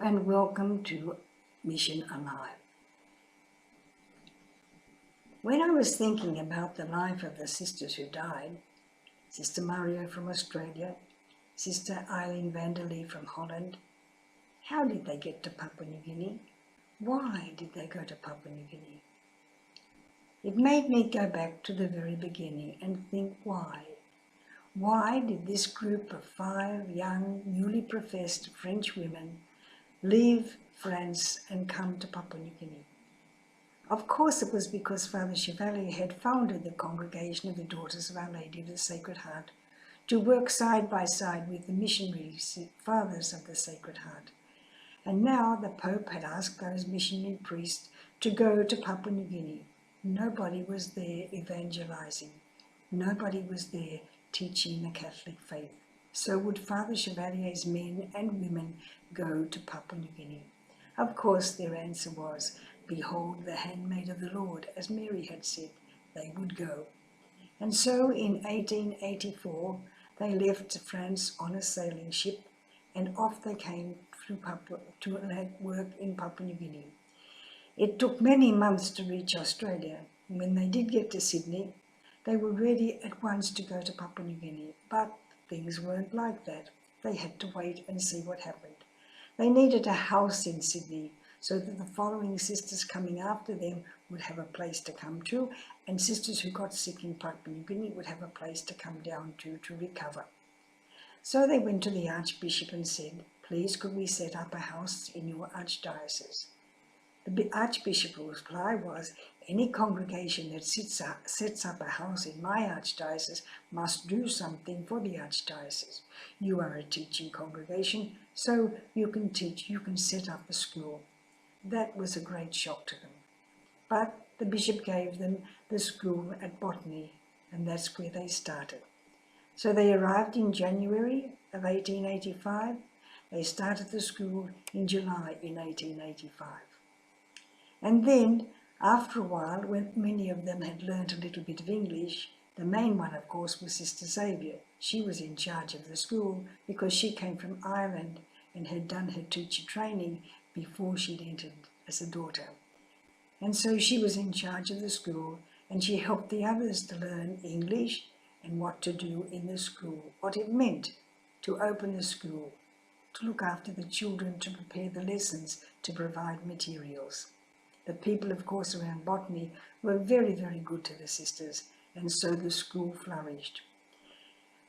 and welcome to Mission Alive. When I was thinking about the life of the sisters who died, Sister Mario from Australia, Sister Eileen Vanderlee from Holland, how did they get to Papua New Guinea? Why did they go to Papua New Guinea? It made me go back to the very beginning and think why. Why did this group of 5 young, newly professed French women leave France and come to Papua New Guinea? Of course it was because Father Chevalier had founded the Congregation of the Daughters of Our Lady of the Sacred Heart to work side by side with the missionary fathers of the Sacred Heart. And now the Pope had asked those missionary priests to go to Papua New Guinea. Nobody was there evangelizing. Nobody was there teaching the Catholic faith. So would Father Chevalier's men and women go to Papua New Guinea? Of course their answer was, "Behold the handmaid of the Lord," as Mary had said, they would go. And so in 1884 they left France on a sailing ship and off they came to work in Papua New Guinea. It took many months to reach Australia. When they did get to Sydney, they were ready at once to go to Papua New Guinea, but things weren't like that. They had to wait and see what happened. They needed a house in Sydney so that the following sisters coming after them would have a place to come to, and sisters who got sick in Papua New Guinea would have a place to come down to recover. So they went to the Archbishop and said, "Please could we set up a house in your archdiocese?" The Archbishop's reply was, "Any congregation that sets up a house in my archdiocese must do something for the archdiocese. You are a teaching congregation, so you can teach, you can set up a school." That was a great shock to them. But the bishop gave them the school at Botany, and that's where they started. So they arrived in January of 1885. They started the school in July in 1885. And then, after a while, when many of them had learned a little bit of English, the main one, of course, was Sister Xavier. She was in charge of the school because she came from Ireland and had done her teacher training before she'd entered as a daughter. And so she was in charge of the school, and she helped the others to learn English and what to do in the school, what it meant to open the school, to look after the children, to prepare the lessons, to provide materials. The people, of course, around Botany were very, very good to the sisters, and so the school flourished.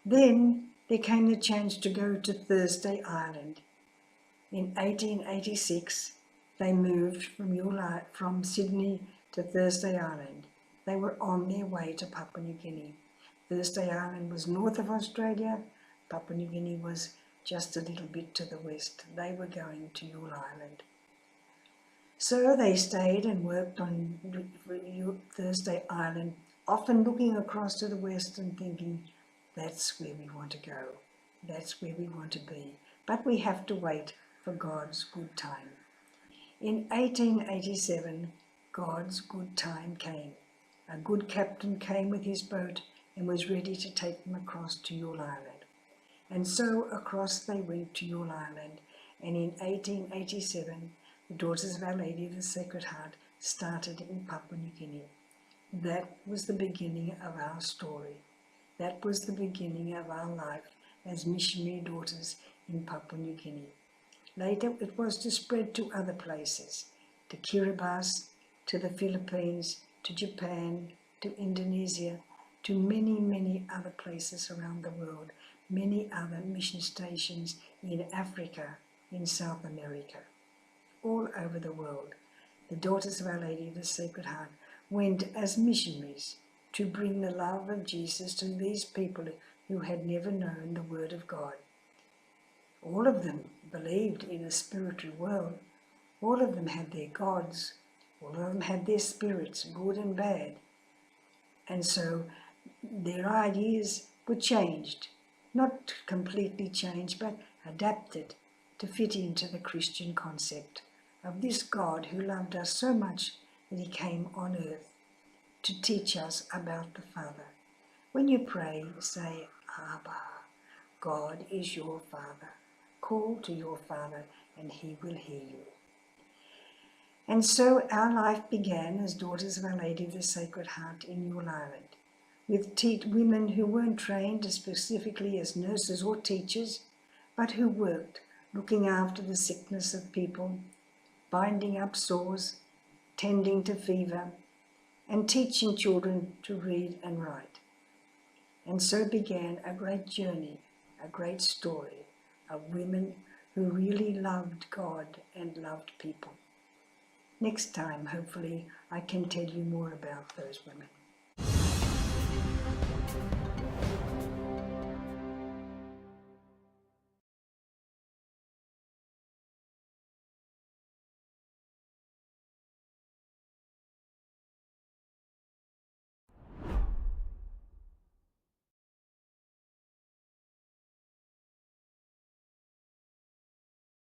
Then there came the chance to go to Thursday Island. In 1886, they moved from Sydney to Thursday Island. They were on their way to Papua New Guinea. Thursday Island was north of Australia. Papua New Guinea was just a little bit to the west. They were going to Yule Island. So they stayed and worked on Thursday Island, often looking across to the west and thinking, that's where we want to go, that's where we want to be. But we have to wait for God's good time. In 1887, God's good time came. A good captain came with his boat and was ready to take them across to Yule Island. And so across they went to Yule Island, and in 1887, the Daughters of Our Lady of the Sacred Heart started in Papua New Guinea. That was the beginning of our story. That was the beginning of our life as missionary daughters in Papua New Guinea. Later it was to spread to other places, to Kiribati, to the Philippines, to Japan, to Indonesia, to many, many other places around the world, many other mission stations in Africa, in South America. All over the world, the Daughters of Our Lady of the Sacred Heart went as missionaries to bring the love of Jesus to these people who had never known the Word of God. All of them believed in a spiritual world. All of them had their gods. All of them had their spirits, good and bad. And so their ideas were changed, not completely changed, but adapted to fit into the Christian concept of this God who loved us so much that he came on earth to teach us about the Father. When you pray, say, Abba, God is your Father. Call to your Father and He will hear you. And so our life began as Daughters of Our Lady of the Sacred Heart in Newell Island, with women who weren't trained specifically as nurses or teachers, but who worked looking after the sickness of people, binding up sores, tending to fever, and teaching children to read and write. And so began a great journey, a great story of women who really loved God and loved people. Next time, hopefully, I can tell you more about those women.